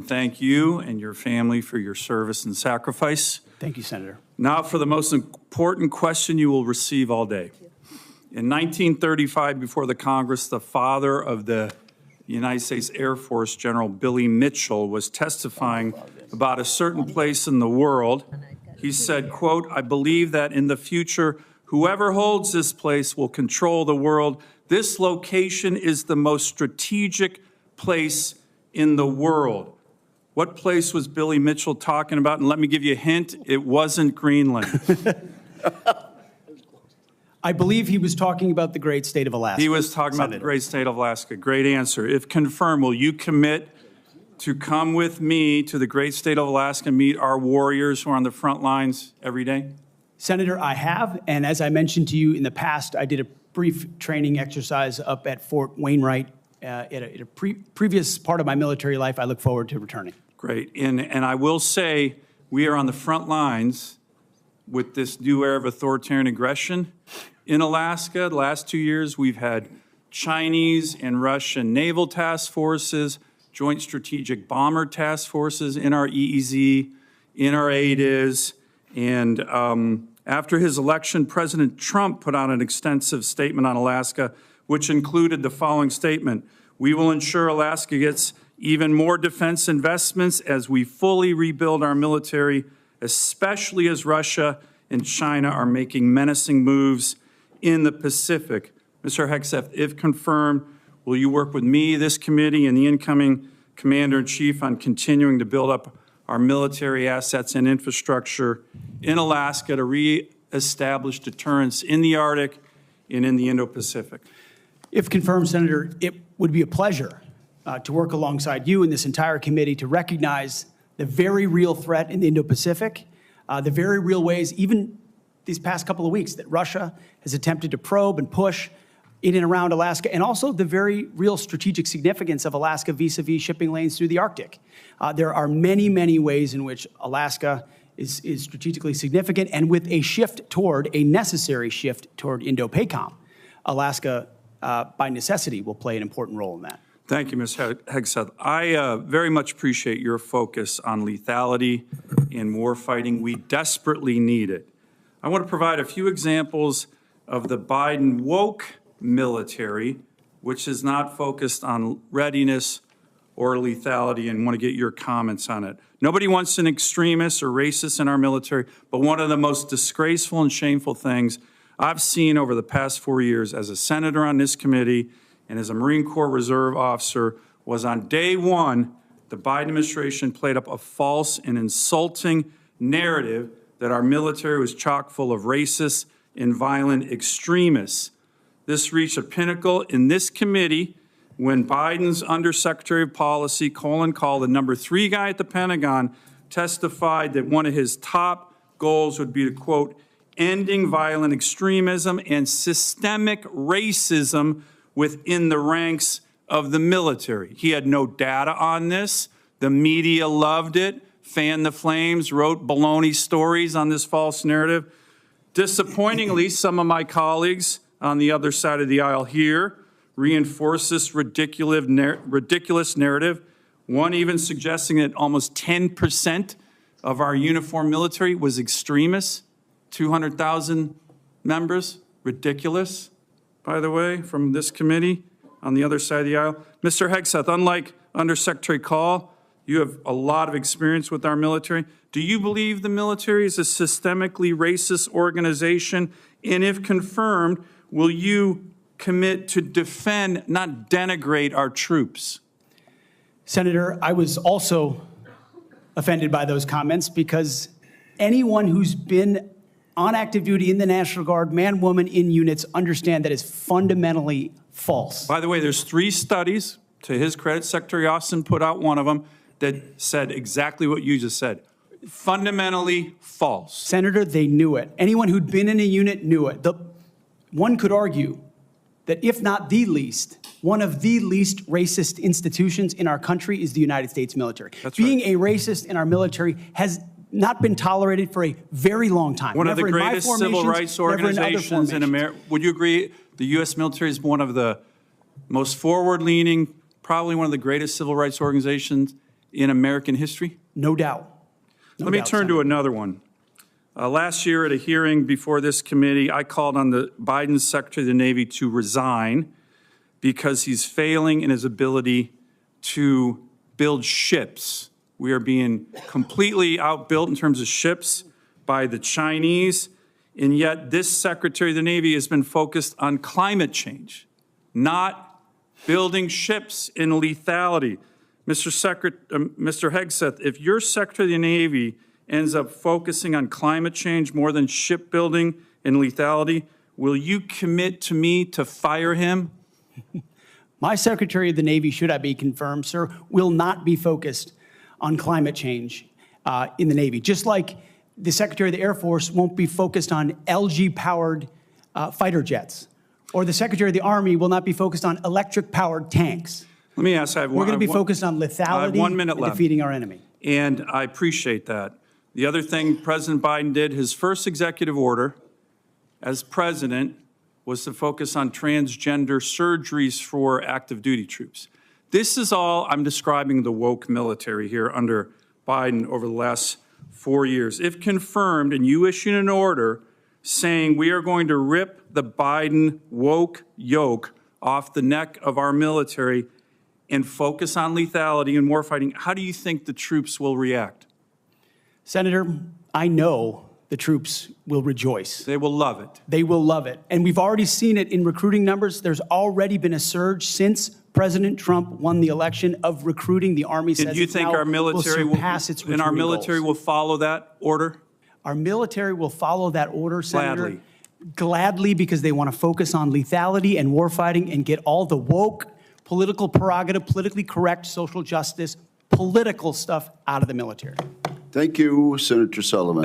Thank you and your family for your service and sacrifice. Thank you, Senator. Now for the most important question you will receive all day. In 1935, before the Congress, the father of the United States Air Force, General Billy Mitchell, was testifying about a certain place in the world. He said, quote, "I believe that in the future, whoever holds this place will control the world. This location is the most strategic place in the world." What place was Billy Mitchell talking about? And let me give you a hint, it wasn't Greenland. I believe he was talking about the great state of Alaska. He was talking about the great state of Alaska. Great answer. If confirmed, will you commit to come with me to the great state of Alaska and meet our warriors who are on the front lines every day? Senator, I have, and as I mentioned to you in the past, I did a brief training exercise up at Fort Wainwright at a previous part of my military life. I look forward to returning. Great. And I will say we are on the front lines with this new era of authoritarian aggression in Alaska. The last 2 years, we've had Chinese and Russian naval task forces, joint strategic bomber task forces in our EEZ, in our ADIZ. And after his election, President Trump put out an extensive statement on Alaska, which included the following statement: "We will ensure Alaska gets even more defense investments as we fully rebuild our military, especially as Russia and China are making menacing moves in the Pacific." Mr. Hegseth, if confirmed, will you work with me, this committee, and the incoming Commander-in-Chief on continuing to build up our military assets and infrastructure in Alaska to reestablish deterrence in the Arctic and in the Indo-Pacific? If confirmed, Senator, it would be a pleasure to work alongside you and this entire committee to recognize the very real threat in the Indo-Pacific, the very real ways, even these past couple of weeks, that Russia has attempted to probe and push in and around Alaska, and also the very real strategic significance of Alaska vis-a-vis shipping lanes through the Arctic. There are many, many ways in which Alaska is strategically significant, and with a necessary shift toward Indo-PACOM, Alaska, by necessity, will play an important role in that. Thank you, Ms. Hegseth. I very much appreciate your focus on lethality in warfighting. We desperately need it. I want to provide a few examples of the Biden woke military, which is not focused on readiness or lethality, and want to get your comments on it. Nobody wants an extremist or racist in our military, but one of the most disgraceful and shameful things I've seen over the past 4 years as a senator on this committee and as a Marine Corps Reserve officer was on day one, the Biden administration played up a false and insulting narrative that our military was chock full of racist and violent extremists. This reached a pinnacle in this committee when Biden's Undersecretary of Policy, Colin Kahl, the number 3 guy at the Pentagon, testified that one of his top goals would be to, quote, "ending violent extremism and systemic racism within the ranks of the military." He had no data on this. The media loved it, fanned the flames, wrote baloney stories on this false narrative. Disappointingly, some of my colleagues on the other side of the aisle here reinforce this ridiculous narrative, one even suggesting that almost 10% of our uniformed military was extremists, 200,000 members. Ridiculous, by the way, from this committee on the other side of the aisle. Mr. Hegseth, unlike Undersecretary Kahl, you have a lot of experience with our military. Do you believe the military is a systemically racist organization? And if confirmed, will you commit to defend, not denigrate, our troops? Senator, I was also offended by those comments because anyone who's been on active duty in the National Guard, man, woman, in units, understand that is fundamentally false. By the way, there's 3 studies, to his credit, Secretary Austin put out one of them, that said exactly what you just said. Fundamentally false. Senator, they knew it. Anyone who'd been in a unit knew it. One could argue that if not the least, one of the least racist institutions in our country is the United States military. That's Being right. a racist in our military has not been tolerated for a very long time. One of the Never in my greatest civil rights never in other organizations in formations. America. Would you agree the U.S. military is one of the most forward-leaning, probably one of the greatest civil rights organizations in American history? No doubt. No Let me doubt, turn Senator. to another one. Last year at a hearing before this committee, I called on the Biden Secretary of the Navy to resign because he's failing in his ability to build ships. We are being completely outbuilt in terms of ships by the Chinese, and yet this Secretary of the Navy has been focused on climate change, not building ships in lethality. Mr. Hegseth, if your Secretary of the Navy ends up focusing on climate change more than shipbuilding and lethality, will you commit to me to fire him? My Secretary of the Navy, should I be confirmed, sir, will not be focused on climate change in the Navy, just like the Secretary of the Air Force won't be focused on LG-powered fighter jets, or the Secretary of the Army will not be focused on electric-powered tanks. Let me ask, We're going to be focused on lethality 1 minute and left. defeating our enemy. And I appreciate that. The other thing President Biden did, his first executive order as president, was to focus on transgender surgeries for active duty troops. This is all I'm describing the woke military here under Biden over the last 4 years. If confirmed and you issue an order saying we are going to rip the Biden woke yoke off the neck of our military and focus on lethality and warfighting, how do you think the troops will react? Senator, I know the troops will rejoice. They will love it. They will love it. And we've already seen it in recruiting numbers. There's already been a surge since President Trump won the election of recruiting. The Army says And do you think our military will surpass its and our recruiting military goals. will follow that order? Our military will follow that order, Senator. Gladly. Gladly, because they want to focus on lethality and warfighting and get all the woke, political prerogative, politically correct, social justice, political stuff out of the military. Thank you, Senator Sullivan.